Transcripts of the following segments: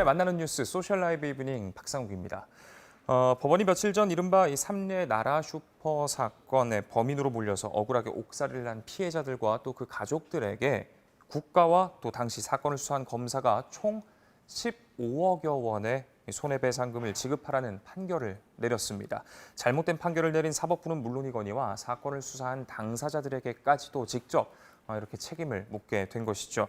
만나는 뉴스 소셜 라이브 이브닝 박상욱입니다. 법원이 며칠 전 이른바 이 삼례 나라 슈퍼 사건의 범인으로 몰려서 억울하게 옥살이를 난 피해자들과 또 그 가족들에게 국가와 또 당시 사건을 수사한 검사가 총 15억여 원의 손해배상금을 지급하라는 판결을 내렸습니다. 잘못된 판결을 내린 사법부는 물론이거니와 사건을 수사한 당사자들에게까지도 직접 이렇게 책임을 묻게 된 것이죠.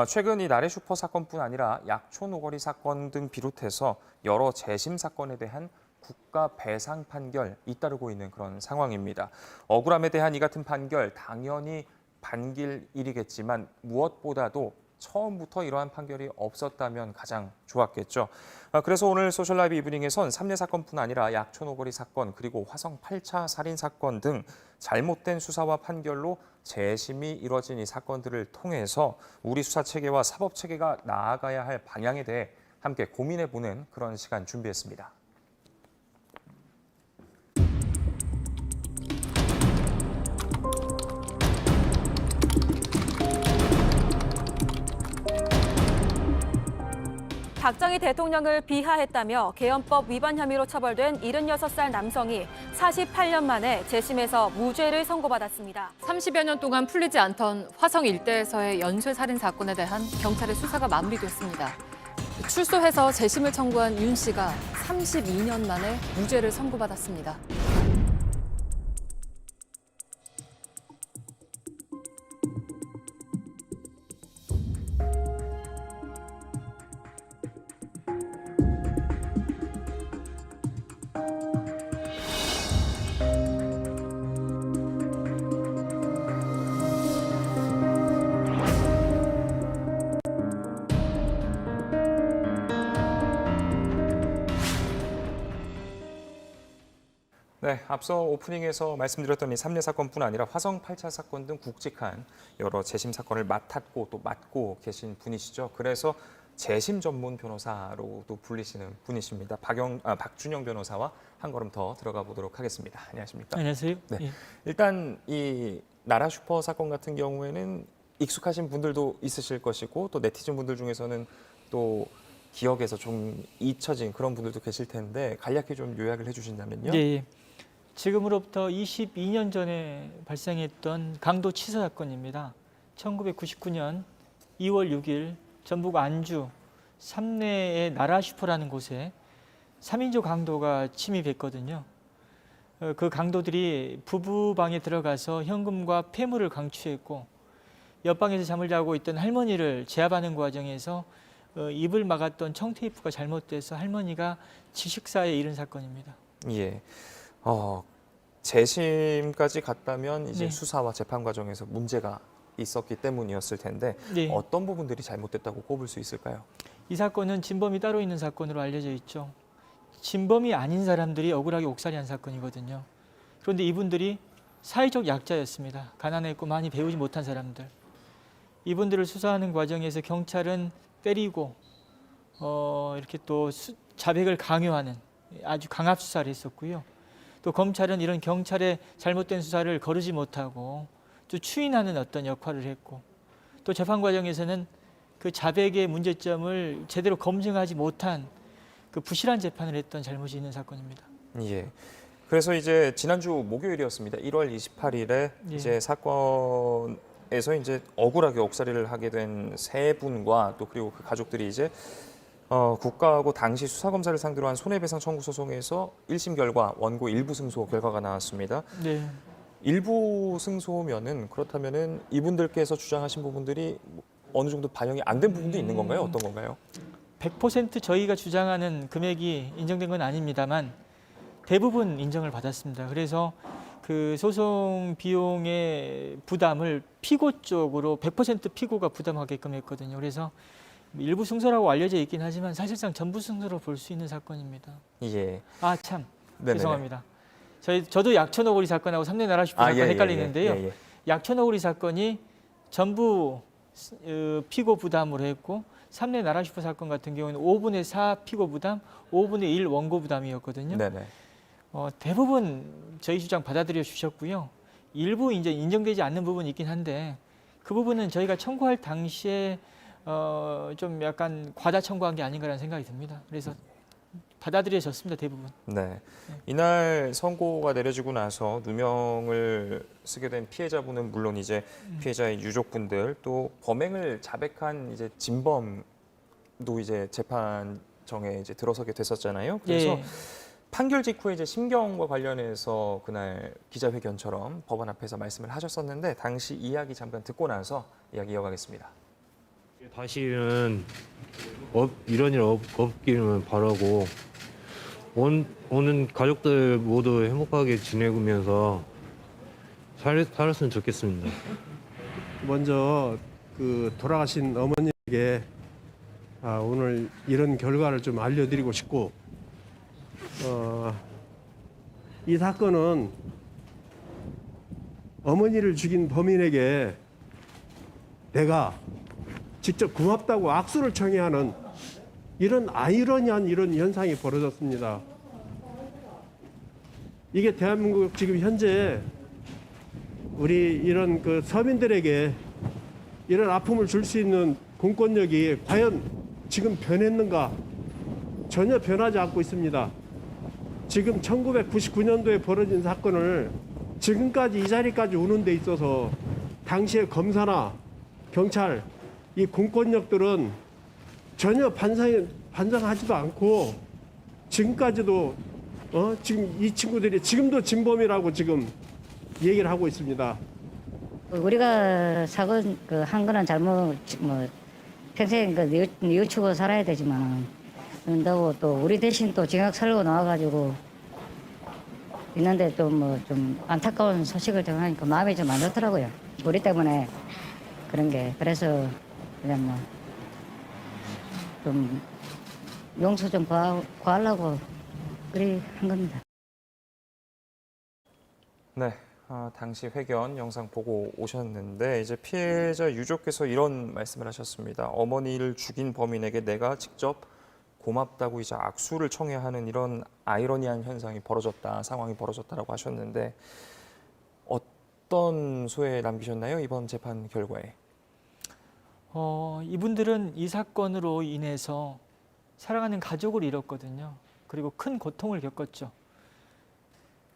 최근 이 나래 슈퍼 사건뿐 아니라 약초 노거리 사건 등 비롯해서 여러 재심 사건에 대한 국가 배상 판결 잇따르고 있는 그런 상황입니다. 억울함에 대한 이 같은 판결 당연히 반길 일이겠지만 무엇보다도 처음부터 이러한 판결이 없었다면 가장 좋았겠죠. 그래서 오늘 소셜라이브 이브닝에선 삼례 사건뿐 아니라 약초 노거리 사건 그리고 화성 8차 살인 사건 등 잘못된 수사와 판결로 재심이 이뤄진 이 사건들을 통해서 우리 수사 체계와 사법 체계가 나아가야 할 방향에 대해 함께 고민해보는 그런 시간 준비했습니다. 박정희 대통령을 비하했다며 개헌법 위반 혐의로 처벌된 76살 남성이 48년 만에 재심에서 무죄를 선고받았습니다. 30여 년 동안 풀리지 않던 화성 일대에서의 연쇄 살인 사건에 대한 경찰의 수사가 마무리됐습니다. 출소해서 재심을 청구한 윤 씨가 32년 만에 무죄를 선고받았습니다. 네, 앞서 오프닝에서 말씀드렸던 이 삼례 사건뿐 아니라 화성 8차 사건 등 굵직한 여러 재심 사건을 맡았고 또 맡고 계신 분이시죠. 그래서 재심 전문 변호사로도 불리시는 분이십니다. 박준영 변호사와 한 걸음 더 들어가 보도록 하겠습니다. 안녕하십니까? 안녕하세요. 네, 예. 일단 이 나라 슈퍼 사건 같은 경우에는 익숙하신 분들도 있으실 것이고 또 네티즌 분들 중에서는 또 기억에서 좀 잊혀진 그런 분들도 계실 텐데 간략히 좀 요약을 해주신다면요. 예. 지금으로부터 22년 전에 발생했던 강도 치사 사건입니다. 1999년 2월 6일 전북 안주 삼례의 나라 슈퍼라는 곳에 3인조 강도가 침입했거든요. 그 강도들이 부부방에 들어가서 현금과 폐물을 강취했고 옆방에서 잠을 자고 있던 할머니를 제압하는 과정에서 입을 막았던 청테이프가 잘못돼서 할머니가 질식사에 이른 사건입니다. 예. 재심까지 갔다면 이제 네. 수사와 재판 과정에서 문제가 있었기 때문이었을 텐데 네. 어떤 부분들이 잘못됐다고 꼽을 수 있을까요? 이 사건은 진범이 따로 있는 사건으로 알려져 있죠. 진범이 아닌 사람들이 억울하게 옥살이한 사건이거든요. 그런데 이분들이 사회적 약자였습니다. 가난했고 많이 배우지 못한 사람들. 이분들을 수사하는 과정에서 경찰은 때리고 이렇게 또 자백을 강요하는 아주 강압 수사를 했었고요. 또 검찰은 이런 경찰의 잘못된 수사를 거르지 못하고 또 추인하는 어떤 역할을 했고 또 재판 과정에서는 그 자백의 문제점을 제대로 검증하지 못한 그 부실한 재판을 했던 잘못이 있는 사건입니다. 예. 그래서 이제 지난주 목요일이었습니다. 1월 28일에 예. 이제 사건에서 이제 억울하게 옥살이를 하게 된 세 분과 또 그리고 그 가족들이 이제 국가하고 당시 수사검사를 상대로 한 손해배상 청구 소송에서 1심 결과 원고 일부 승소 결과가 나왔습니다. 네. 일부 승소면은 그렇다면은 이분들께서 주장하신 부분들이 어느 정도 반영이 안 된 부분도 있는 건가요? 어떤 건가요? 100% 저희가 주장하는 금액이 인정된 건 아닙니다만 대부분 인정을 받았습니다. 그래서 그 소송 비용의 부담을 피고 쪽으로 100% 피고가 부담하게끔 했거든요. 그래서 일부 승소라고 알려져 있긴 하지만 사실상 전부 승소로 볼 수 있는 사건입니다. 예. 아 참, 네네네. 죄송합니다. 저도 약초 노거리 사건하고 삼례 나라 슈퍼 사건 헷갈리는데요. 예. 약초 노거리 사건이 전부 피고 부담으로 했고 삼례 나라 슈퍼 사건 같은 경우는 5분의 4 피고 부담, 5분의 1 원고 부담이었거든요. 네네. 대부분 저희 주장 받아들여 주셨고요. 일부 이제 인정되지 않는 부분이 있긴 한데 그 부분은 저희가 청구할 당시에 좀 약간 과다 청구한 게 아닌가라는 생각이 듭니다. 그래서 받아들여졌습니다, 대부분. 네. 이날 선고가 내려지고 나서 누명을 쓰게 된 피해자분은 물론 이제 피해자의 유족분들 또 범행을 자백한 이제 진범도 이제 재판정에 이제 들어서게 됐었잖아요. 그래서 예. 판결 직후에 이제 심경과 관련해서 그날 기자회견처럼 법원 앞에서 말씀을 하셨었는데 당시 이야기 잠깐 듣고 나서 이야기 이어가겠습니다. 다시는 이런 일 없기를 바라고 오는 가족들 모두 행복하게 지내면서 살았으면 좋겠습니다. 먼저 그 돌아가신 어머니에게 오늘 이런 결과를 좀 알려드리고 싶고 이 사건은 어머니를 죽인 범인에게 내가 직접 고맙다고 악수를 청해하는 이런 아이러니한 이런 현상이 벌어졌습니다. 이게 대한민국 지금 현재 우리 이런 그 서민들에게 이런 아픔을 줄 수 있는 공권력이 과연 지금 변했는가? 전혀 변하지 않고 있습니다. 지금 1999년도에 벌어진 사건을 지금까지 이 자리까지 오는 데 있어서 당시의 검사나 경찰, 이 공권력들은 전혀 반성하지도 않고 지금까지도 지금 이 친구들이 지금도 진범이라고 지금 얘기를 하고 있습니다. 우리가 한 거는 잘못 평생 뉘우치고 살아야 되지만 그런다고 또 우리 대신 또 징역 살고 나와가지고 있는데 또 좀 안타까운 소식을 전하니까 마음이 좀 안 좋더라고요. 우리 때문에 그런 게 그래서 그냥 좀 용서 좀 구하려고 그리 한 겁니다. 네. 당시 회견 영상 보고 오셨는데 이제 피해자 유족께서 이런 말씀을 하셨습니다. 어머니를 죽인 범인에게 내가 직접 고맙다고 이제 악수를 청해하는 이런 아이러니한 현상이 벌어졌다, 상황이 벌어졌다라고 하셨는데 어떤 소회 남기셨나요? 이번 재판 결과에? 이분들은 이 사건으로 인해서 사랑하는 가족을 잃었거든요. 그리고 큰 고통을 겪었죠.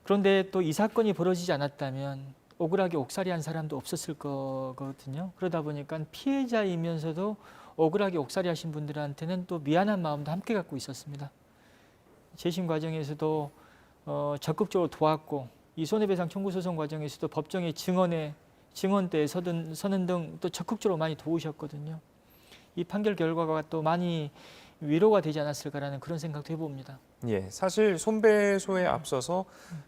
그런데 또 이 사건이 벌어지지 않았다면 억울하게 옥살이한 사람도 없었을 거거든요. 그러다 보니까 피해자이면서도 억울하게 옥살이하신 분들한테는 또 미안한 마음도 함께 갖고 있었습니다. 재심 과정에서도 적극적으로 도왔고 이 손해배상 청구 소송 과정에서도 법정의 증언대에 서는 등 또 적극적으로 많이 도우셨거든요. 이 판결 결과가 또 많이 위로가 되지 않았을까라는 그런 생각도 해봅니다. 예, 사실 손배소에 앞서서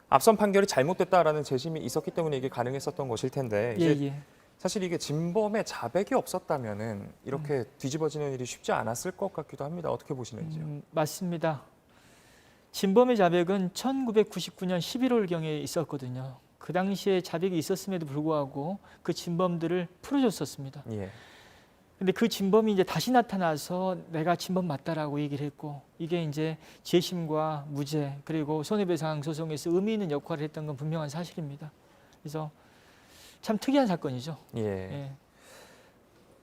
앞선 판결이 잘못됐다라는 재심이 있었기 때문에 이게 가능했었던 것일 텐데 이제 사실 이게 진범의 자백이 없었다면은 이렇게 뒤집어지는 일이 쉽지 않았을 것 같기도 합니다. 어떻게 보시는지요? 맞습니다. 진범의 자백은 1999년 11월경에 있었거든요. 그 당시에 자백이 있었음에도 불구하고 그 진범들을 풀어줬었습니다. 예. 근데 그 진범이 이제 다시 나타나서 내가 진범 맞다라고 얘기를 했고 이게 이제 재심과 무죄 그리고 손해배상 소송에서 의미 있는 역할을 했던 건 분명한 사실입니다. 그래서 참 특이한 사건이죠. 예. 예.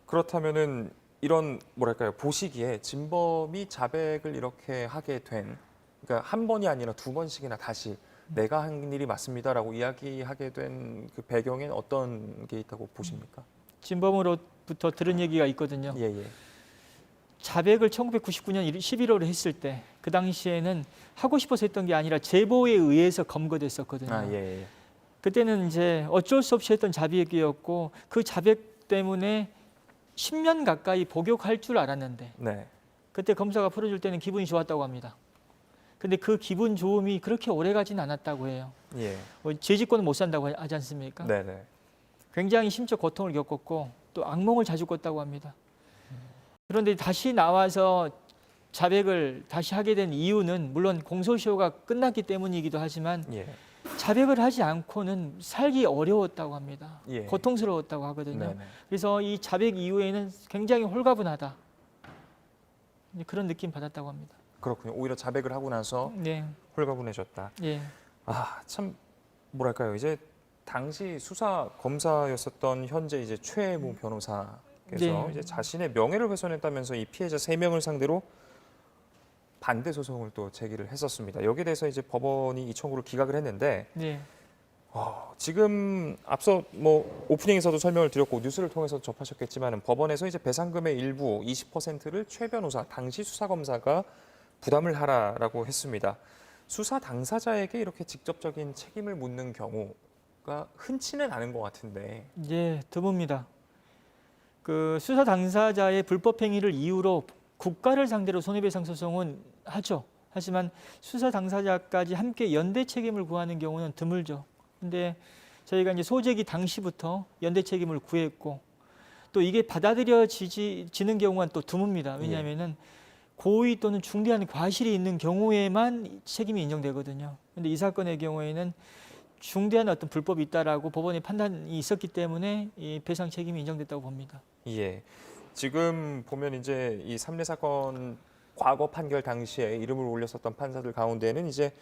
그렇다면은 이런 뭐랄까요 보시기에 진범이 자백을 이렇게 하게 된 그러니까 한 번이 아니라 두 번씩이나 다시 내가 한 일이 맞습니다라고 이야기하게 된 그 배경엔 어떤 게 있다고 보십니까? 진범으로부터 들은 얘기가 있거든요. 예. 자백을 1999년 11월에 했을 때 그 당시에는 하고 싶어서 했던 게 아니라 제보에 의해서 검거됐었거든요. 예. 그때는 이제 어쩔 수 없이 했던 자백이었고 그 자백 때문에 10년 가까이 복역할 줄 알았는데 네. 그때 검사가 풀어줄 때는 기분이 좋았다고 합니다. 근데 그 기분 좋음이 그렇게 오래 가진 않았다고 해요. 예. 죄짓고는 못 산다고 하지 않습니까? 네네. 굉장히 심적 고통을 겪었고 또 악몽을 자주 꿨다고 합니다. 그런데 다시 나와서 자백을 다시 하게 된 이유는 물론 공소시효가 끝났기 때문이기도 하지만 예. 자백을 하지 않고는 살기 어려웠다고 합니다. 예. 고통스러웠다고 하거든요. 네네. 그래서 이 자백 이후에는 굉장히 홀가분하다. 그런 느낌 받았다고 합니다. 그렇군요. 오히려 자백을 하고 나서 네. 홀가분해졌다. 예. 참 뭐랄까요. 이제 당시 수사 검사였었던 현재 이제 최모 변호사 네. 이제 자신의 명예를 훼손했다면서 이 피해자 3명을 상대로 반대 소송을 또 제기를 했었습니다. 여기에 대해서 이제 법원이 이 청구를 기각을 했는데 네. 지금 앞서 뭐 오프닝에서도 설명을 드렸고 뉴스를 통해서 접하셨겠지만 법원에서 이제 배상금의 일부 20%를 최 변호사 당시 수사 검사가 부담을 하라라고 했습니다. 수사 당사자에게 이렇게 직접적인 책임을 묻는 경우가 흔치는 않은 것 같은데. 예, 드뭅니다. 그 수사 당사자의 불법 행위를 이유로 국가를 상대로 손해배상 소송은 하죠. 하지만 수사 당사자까지 함께 연대 책임을 구하는 경우는 드물죠. 근데 저희가 이제 소재기 당시부터 연대 책임을 구했고 또 이게 받아들여지는 경우가 또 드뭅니다. 왜냐하면은 고의 또는 중대한 과실이 있는 경우에만 책임이 인정되거든요. 근데 이 사건의 경우에는 중대한 어떤 불법이 있다라고 법원의 판단이 있었기 때문에 이 배상 책임이 인정됐다고 봅니다. 예. 지금 보면 이제 이 삼례 사건 과거 판결 당시에 이름을 올렸었던 판사들 가운데는 이제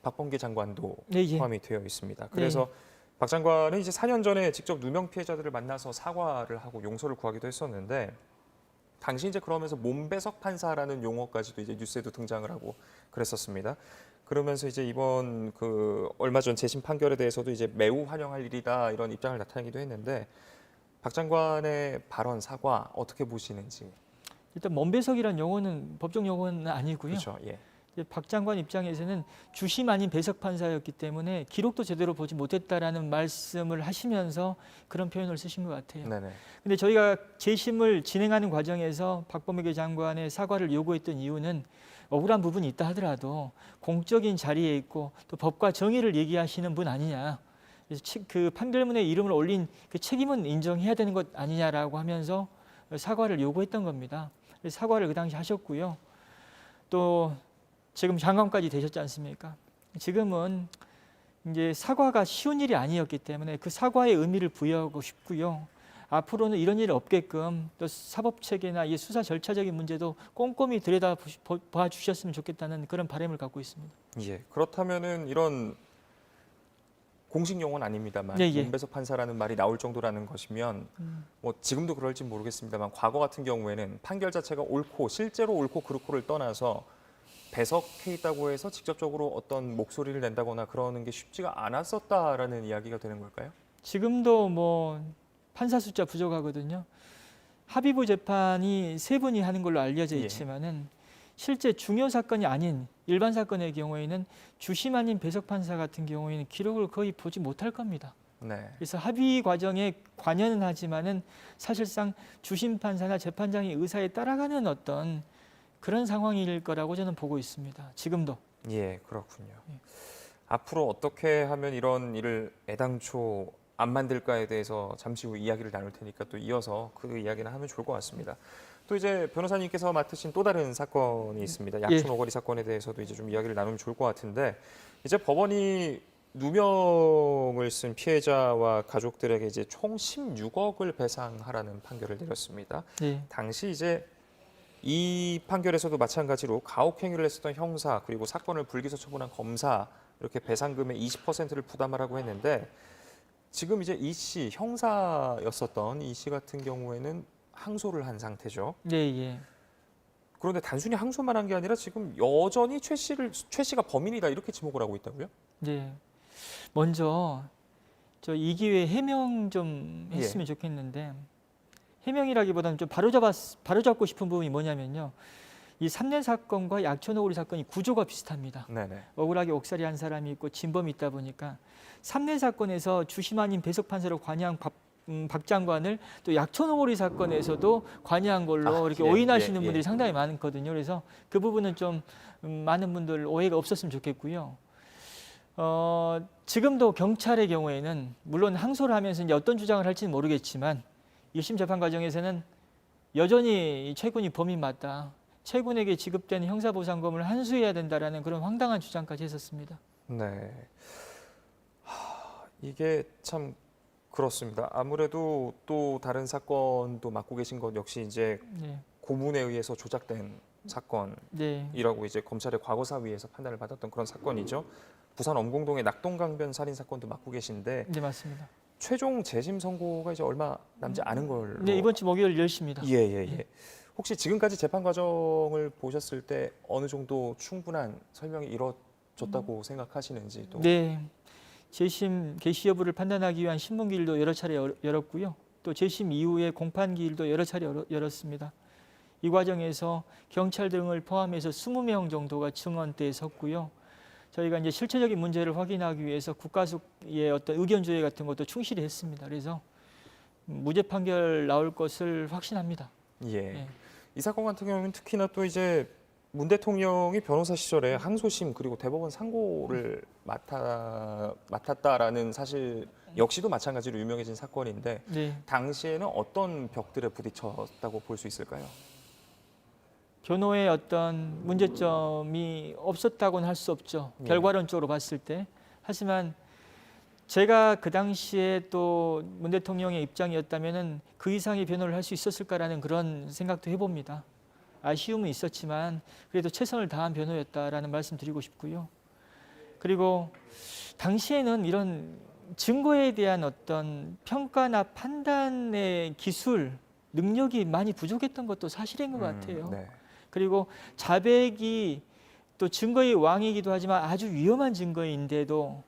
박범계 장관도 네, 예. 포함이 되어 있습니다. 그래서 박 장관은 이제 4년 전에 직접 누명 피해자들을 만나서 사과를 하고 용서를 구하기도 했었는데 당시 이제 그러면서 몸배석 판사라는 용어까지도 이제 뉴스에도 등장을 하고 그랬었습니다. 그러면서 이제 이번 그 얼마 전 재심 판결에 대해서도 이제 매우 환영할 일이다 이런 입장을 나타내기도 했는데 박 장관의 발언 사과 어떻게 보시는지. 일단 몸배석이라는 용어는 법적 용어는 아니고요. 그렇죠. 예. 이제 박 장관 입장에서는 주심 아닌 배석 판사였기 때문에 기록도 제대로 보지 못했다라는 말씀을 하시면서 그런 표현을 쓰신 것 같아요. 네네. 근데 저희가 재심을 진행하는 과정에서 박범계 장관의 사과를 요구했던 이유는 억울한 부분이 있다 하더라도 공적인 자리에 있고 또 법과 정의를 얘기하시는 분 아니냐. 그래서 그 판결문에 이름을 올린 그 책임은 인정해야 되는 것 아니냐라고 하면서 사과를 요구했던 겁니다. 그래서 사과를 그 당시 하셨고요. 또 지금 장관까지 되셨지 않습니까? 지금은 이제 사과가 쉬운 일이 아니었기 때문에 그 사과의 의미를 부여하고 싶고요. 앞으로는 이런 일이 없게끔 또 사법 체계나 이 수사 절차적인 문제도 꼼꼼히 들여다봐 주셨으면 좋겠다는 그런 바람을 갖고 있습니다. 예. 그렇다면은 이런 공식 용어는 아닙니다만 예, 예. 몸배석 판사라는 말이 나올 정도라는 것이면 뭐 지금도 그럴지 모르겠습니다만 과거 같은 경우에는 판결 자체가 옳고 실제로 옳고 그르고를 떠나서 배석해 있다고 해서 직접적으로 어떤 목소리를 낸다거나 그러는 게 쉽지가 않았었다라는 이야기가 되는 걸까요? 지금도 뭐 판사 숫자 부족하거든요. 합의부 재판이 3분이 하는 걸로 알려져 있지만은 실제 중요 사건이 아닌 일반 사건의 경우에는 주심 아닌 배석 판사 같은 경우에는 기록을 거의 보지 못할 겁니다. 네. 그래서 합의 과정에 관여는 하지만은 사실상 주심 판사나 재판장의 의사에 따라가는 어떤 그런 상황일 거라고 저는 보고 있습니다. 지금도. 예, 그렇군요. 앞으로 어떻게 하면 이런 일을 애당초 안 만들까에 대해서 잠시 후 이야기를 나눌 테니까 또 이어서 그 이야기를 하면 좋을 것 같습니다. 또 이제 변호사님께서 맡으신 또 다른 사건이 있습니다. 약촌 오거리 사건에 대해서도 이제 좀 이야기를 나누면 좋을 것 같은데 이제 법원이 누명을 쓴 피해자와 가족들에게 이제 총 16억을 배상하라는 판결을 내렸습니다. 네. 당시 이제 이 판결에서도 마찬가지로 가혹 행위를 했었던 형사 그리고 사건을 불기소 처분한 검사 이렇게 배상금의 20%를 부담하라고 했는데 지금 이제 이 씨 형사였었던 이 씨 같은 경우에는 항소를 한 상태죠. 네, 예. 그런데 단순히 항소만 한 게 아니라 지금 여전히 최 씨가 범인이다 이렇게 지목을 하고 있다고요? 네. 먼저 저 이 기회에 해명 좀 했으면 좋겠는데 해명이라기보다는 좀 바로잡고 싶은 부분이 뭐냐면요. 이 삼례 사건과 약촌 오거리 사건이 구조가 비슷합니다. 네네. 억울하게 옥살이 한 사람이 있고 진범이 있다 보니까 삼례 사건에서 주심 아닌 배석 판사로 관여한 박 장관을 또 약촌 오거리 사건에서도 관여한 걸로 이렇게 오인하시는 분들이 상당히 많거든요. 그래서 그 부분은 좀 많은 분들 오해가 없었으면 좋겠고요. 지금도 경찰의 경우에는 물론 항소를 하면서 이제 어떤 주장을 할지는 모르겠지만 1심 재판 과정에서는 여전히 최 군이 범인 맞다. 최 군에게 지급되는 형사보상금을 환수해야 된다라는 그런 황당한 주장까지 했었습니다. 네. 이게 참 그렇습니다. 아무래도 또 다른 사건도 맡고 계신 것 역시 이제 네. 고문에 의해서 조작된 사건이라고 이제 검찰의 과거사위에서 판단을 받았던 그런 사건이죠. 부산 엄공동의 낙동강변 살인 사건도 맡고 계신데 네, 맞습니다. 최종 재심 선고가 이제 얼마 남지 않은 걸로. 네, 이번 주 목요일 10시입니다. 예. 혹시 지금까지 재판 과정을 보셨을 때 어느 정도 충분한 설명이 이루어졌다고 생각하시는지 또. 네, 재심 개시 여부를 판단하기 위한 신문기일도 여러 차례 열었고요. 또 재심 이후에 공판기일도 여러 차례 열었습니다. 이 과정에서 경찰 등을 포함해서 20명 정도가 증언대에 섰고요. 저희가 이제 실체적인 문제를 확인하기 위해서 국가수의 어떤 의견 조회 같은 것도 충실히 했습니다. 그래서 무죄 판결 나올 것을 확신합니다. 예. 예. 이 사건 같은 경우는 특히나 또 이제 문 대통령이 변호사 시절에 항소심 그리고 대법원 상고를 맡았다라는 사실 역시도 마찬가지로 유명해진 사건인데 네, 당시에는 어떤 벽들에 부딪혔다고 볼 수 있을까요? 변호의 어떤 문제점이 없었다고는 할 수 없죠. 예. 결과론적으로 봤을 때. 하지만 제가 그 당시에 또 문 대통령의 입장이었다면은 그 이상의 변호를 할 수 있었을까라는 그런 생각도 해봅니다. 아쉬움은 있었지만 그래도 최선을 다한 변호였다라는 말씀 드리고 싶고요. 그리고 당시에는 이런 증거에 대한 어떤 평가나 판단의 기술, 능력이 많이 부족했던 것도 사실인 것 같아요. 네. 그리고 자백이 또 증거의 왕이기도 하지만 아주 위험한 증거인데도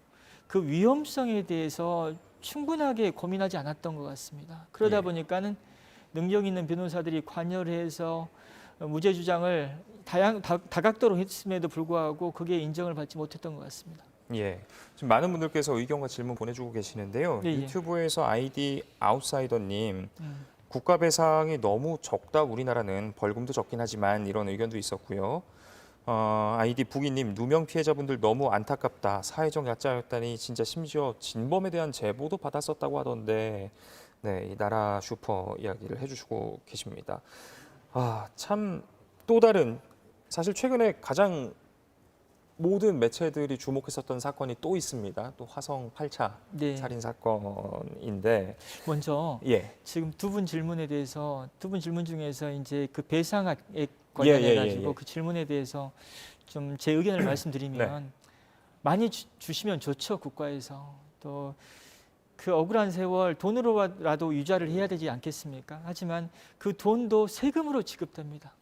그 위험성에 대해서 충분하게 고민하지 않았던 것 같습니다. 그러다 예. 보니까는 능력 있는 변호사들이 관여를 해서 무죄 주장을 다각도로 했음에도 불구하고 그게 인정을 받지 못했던 것 같습니다. 예. 지금 많은 분들께서 의견과 질문 보내주고 계시는데요. 예, 예. 유튜브에서 아이디 아웃사이더님 국가 배상이 너무 적다. 우리나라는 벌금도 적긴 하지만 이런 의견도 있었고요. 아이디 부기님 누명 피해자분들 너무 안타깝다. 사회적 약자였다니 진짜 심지어 진범에 대한 제보도 받았었다고 하던데 네, 이 나라 슈퍼 이야기를 해주시고 계십니다. 참 또 다른 사실 최근에 가장 모든 매체들이 주목했었던 사건이 또 있습니다. 또 화성 8차 네. 살인 사건인데 먼저 예. 지금 두 분 질문에 대해서 두 분 질문 중에서 이제 그 배상액 관련해 가지고 예. 그 질문에 대해서 좀 제 의견을 말씀드리면 많이 주시면 좋죠. 국가에서 또 그 억울한 세월 돈으로라도 유자를 해야 되지 않겠습니까? 하지만 그 돈도 세금으로 지급됩니다.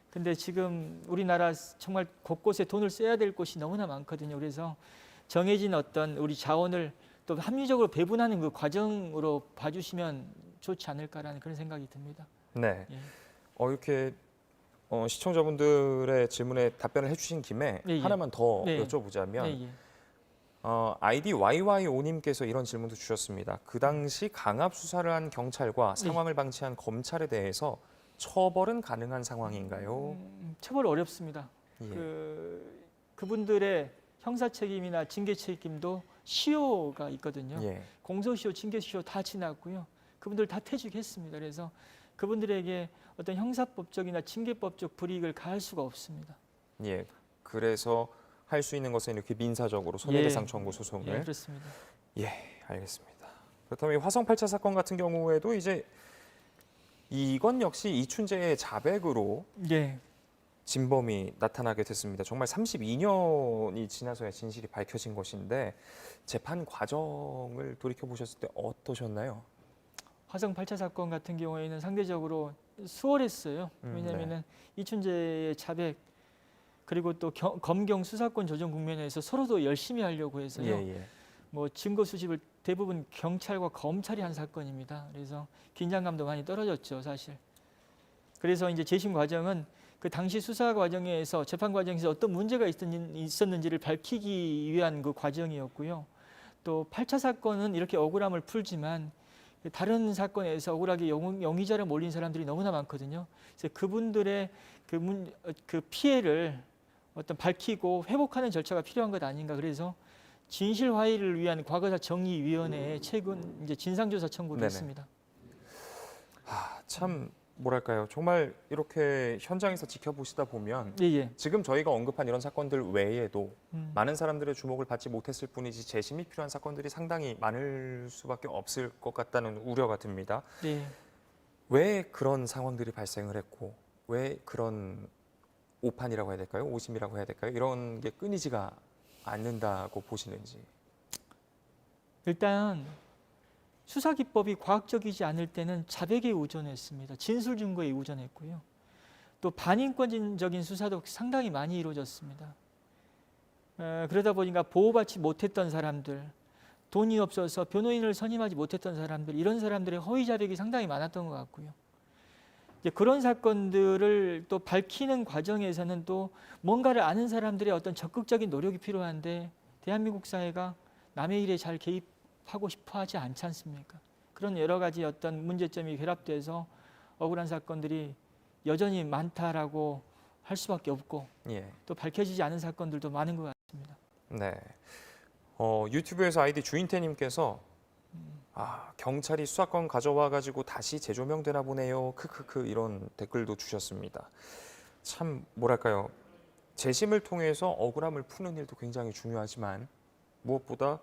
근데 지금 우리나라 정말 곳곳에 돈을 써야 될 곳이 너무나 많거든요. 그래서 정해진 어떤 우리 자원을 또 합리적으로 배분하는 그 과정으로 봐주시면 좋지 않을까라는 그런 생각이 듭니다. 네. 예. 이렇게 시청자분들의 질문에 답변을 해주신 김에 예. 하나만 더 네. 여쭤보자면 네, 예. 아이디 YY5님께서 이런 질문도 주셨습니다. 그 당시 강압 수사를 한 경찰과 상황을 방치한 검찰에 대해서 처벌은 가능한 상황인가요? 처벌 어렵습니다. 예. 그분들의 형사 책임이나 징계 책임도 시효가 있거든요. 예. 공소시효, 징계시효 다 지났고요. 그분들 다 퇴직했습니다. 그래서 그분들에게 어떤 형사법적이나 징계법적 불이익을 가할 수가 없습니다. 예. 그래서 할 수 있는 것은 이렇게 민사적으로 손해배상 청구 예, 소송을. 그렇습니다. 예, 알겠습니다. 그렇다면 이 화성 8차 사건 같은 경우에도 이제 이건 역시 이춘재의 자백으로 예. 진범이 나타나게 됐습니다. 정말 32년이 지나서야 진실이 밝혀진 것인데 재판 과정을 돌이켜 보셨을 때 어떠셨나요? 화성 8차 사건 같은 경우에는 상대적으로 수월했어요. 왜냐하면 이춘재의 자백 그리고 또 검경 수사권 조정 국면에서 서로도 열심히 하려고 해서요. 예. 뭐 증거 수집을 대부분 경찰과 검찰이 한 사건입니다. 그래서 긴장감도 많이 떨어졌죠, 사실. 그래서 이제 재심 과정은 그 당시 수사 과정에서 재판 과정에서 어떤 문제가 있었는지를 밝히기 위한 그 과정이었고요. 또 8차 사건은 이렇게 억울함을 풀지만 다른 사건에서 억울하게 용의자로 몰린 사람들이 너무나 많거든요. 그래서 그분들의 그 피해를 어떤 밝히고 회복하는 절차가 필요한 것 아닌가. 그래서 진실 화해를 위한 과거사 정의위원회에 최근 이제 진상조사 청구를 네네. 했습니다. 참 뭐랄까요? 정말 이렇게 현장에서 지켜보시다 보면 예. 지금 저희가 언급한 이런 사건들 외에도 많은 사람들의 주목을 받지 못했을 뿐이지 재심이 필요한 사건들이 상당히 많을 수밖에 없을 것 같다는 우려가 듭니다. 네. 왜 그런 상황들이 발생을 했고 왜 그런 오판이라고 해야 될까요? 오심이라고 해야 될까요? 이런 게 끊이지가 않는다고 보시는지. 일단 수사 기법이 과학적이지 않을 때는 자백에 의존했습니다. 진술 증거에 의존했고요. 또 반인권적인 수사도 상당히 많이 이루어졌습니다. 그러다 보니까 보호받지 못했던 사람들, 돈이 없어서 변호인을 선임하지 못했던 사람들, 이런 사람들의 허위 자백이 상당히 많았던 것 같고요. 이제 그런 사건들을 또 밝히는 과정에서는 또 뭔가를 아는 사람들의 어떤 적극적인 노력이 필요한데 대한민국 사회가 남의 일에 잘 개입하고 싶어 하지 않지 않습니까? 그런 여러 가지 어떤 문제점이 결합돼서 억울한 사건들이 여전히 많다라고 할 수밖에 없고 예. 또 밝혀지지 않은 사건들도 많은 것 같습니다. 네. 유튜브에서 아이디 주인태님께서 경찰이 수사권 가져와 가지고 다시 재조명되나 보네요. 크크크 이런 댓글도 주셨습니다. 참 뭐랄까요? 재심을 통해서 억울함을 푸는 일도 굉장히 중요하지만 무엇보다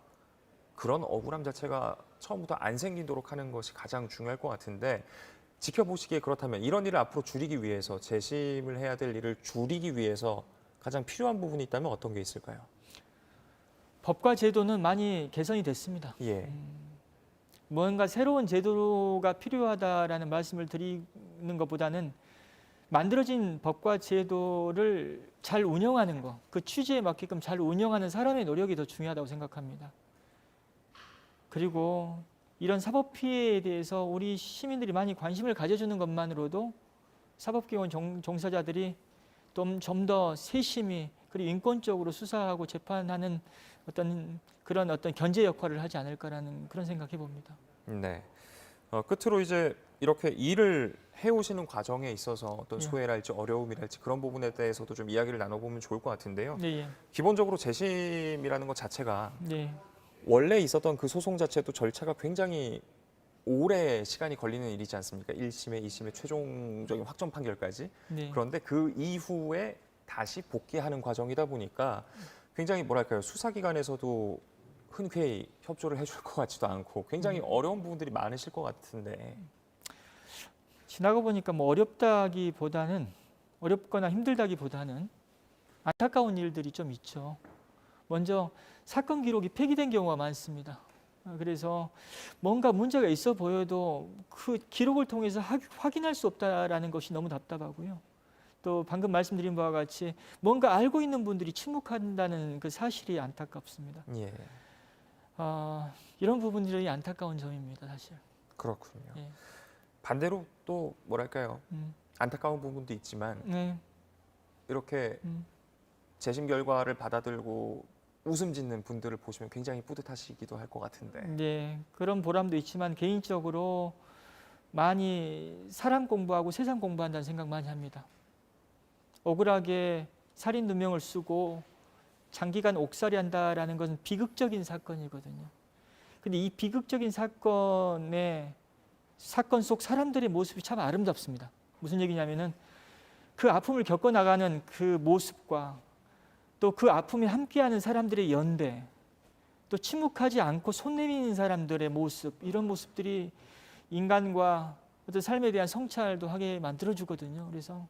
그런 억울함 자체가 처음부터 안 생기도록 하는 것이 가장 중요할 것 같은데 지켜보시기에 그렇다면 이런 일을 앞으로 줄이기 위해서 재심을 해야 될 일을 줄이기 위해서 가장 필요한 부분이 있다면 어떤 게 있을까요? 법과 제도는 많이 개선이 됐습니다. 예. 뭔가 새로운 제도가 필요하다라는 말씀을 드리는 것보다는 만들어진 법과 제도를 잘 운영하는 것, 그 취지에 맞게끔 잘 운영하는 사람의 노력이 더 중요하다고 생각합니다. 그리고 이런 사법 피해에 대해서 우리 시민들이 많이 관심을 가져주는 것만으로도 사법기관 종사자들이 좀 더 세심히 그리고 인권적으로 수사하고 재판하는 그런 어떤 견제 역할을 하지 않을까라는 그런 생각해 봅니다. 네. 끝으로 이제 이렇게 일을 해오시는 과정에 있어서 어떤 소외랄지 어려움이랄지 그런 부분에 대해서도 좀 이야기를 나눠보면 좋을 것 같은데요. 네, 기본적으로 재심이라는 것 자체가 네, 원래 있었던 그 소송 자체도 절차가 굉장히 오래 시간이 걸리는 일이지 않습니까? 1심에 2심에 최종적인 확정 판결까지. 네. 그런데 그 이후에 다시 복귀하는 과정이다 보니까 굉장히 뭐랄까요? 수사기관에서도 흔쾌히 협조를 해줄 것 같지도 않고 굉장히 어려운 부분들이 많으실 것 같은데. 지나가 보니까 뭐 어렵거나 힘들다기보다는 안타까운 일들이 좀 있죠. 먼저 사건 기록이 폐기된 경우가 많습니다. 그래서 뭔가 문제가 있어 보여도 그 기록을 통해서 확인할 수 없다라는 것이 너무 답답하고요. 또 방금 말씀드린 바와 같이 뭔가 알고 있는 분들이 침묵한다는 그 사실이 안타깝습니다. 예, 이런 부분들이 안타까운 점입니다, 사실. 그렇군요. 예. 반대로 또 뭐랄까요? 안타까운 부분도 있지만 네. 이렇게 재심 결과를 받아들고 웃음 짓는 분들을 보시면 굉장히 뿌듯하시기도 할 것 같은데. 네, 그런 보람도 있지만 개인적으로 많이 사람 공부하고 세상 공부한다는 생각 많이 합니다. 억울하게 살인 누명을 쓰고 장기간 옥살이한다라는 것은 비극적인 사건이거든요. 근데 이 비극적인 사건 속 사람들의 모습이 참 아름답습니다. 무슨 얘기냐면은 그 아픔을 겪어나가는 그 모습과 또 그 아픔에 함께하는 사람들의 연대, 또 침묵하지 않고 손 내미는 사람들의 모습, 이런 모습들이 인간과 어떤 삶에 대한 성찰도 하게 만들어주거든요. 그래서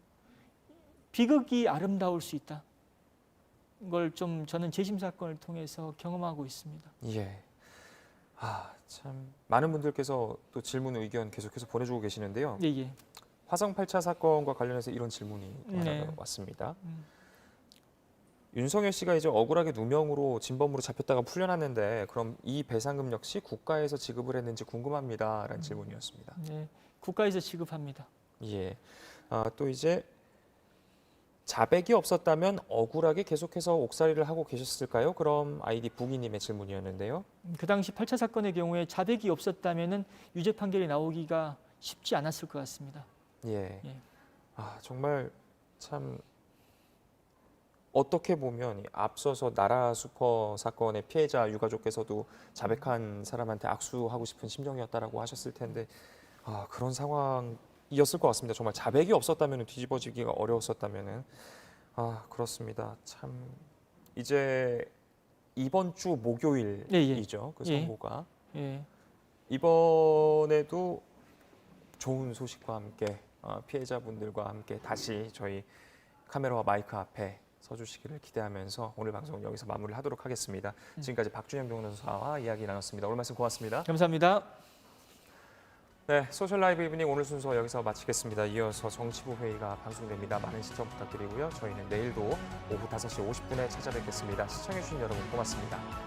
비극이 아름다울 수 있다. 걸 좀 저는 재심 사건을 통해서 경험하고 있습니다. 예. 참 많은 분들께서 또 질문 의견 계속해서 보내주고 계시는데요. 예, 예. 화성 8차 사건과 관련해서 이런 질문이 또 네. 하나 왔습니다. 윤석열 씨가 이제 억울하게 누명으로 진범으로 잡혔다가 풀려났는데 그럼 이 배상금 역시 국가에서 지급을 했는지 궁금합니다라는 질문이었습니다. 네, 국가에서 지급합니다. 예. 또 이제 자백이 없었다면 억울하게 계속해서 옥살이를 하고 계셨을까요? 그럼 아이디 부기님의 질문이었는데요. 그 당시 8차 사건의 경우에 자백이 없었다면은 유죄 판결이 나오기가 쉽지 않았을 것 같습니다. 예. 예. 정말 참 어떻게 보면 앞서서 나라 슈퍼 사건의 피해자 유가족께서도 자백한 사람한테 악수하고 싶은 심정이었다라고 하셨을 텐데 그런 상황이었을 것 같습니다. 정말 자백이 없었다면 뒤집어지기가 어려웠었다면은 그렇습니다. 참 이제 이번 주 목요일이죠. 그 선고가 예. 이번에도 좋은 소식과 함께 피해자분들과 함께 다시 저희 카메라와 마이크 앞에 서주시기를 기대하면서 오늘 방송 여기서 마무리를 하도록 하겠습니다. 지금까지 박준영 변호사와 이야기 나눴습니다. 오늘 말씀 고맙습니다. 감사합니다. 네, 소셜 라이브 이브닝 오늘 순서 여기서 마치겠습니다. 이어서 정치부 회의가 방송됩니다. 많은 시청 부탁드리고요. 저희는 내일도 오후 5시 50분에 찾아뵙겠습니다. 시청해주신 여러분 고맙습니다.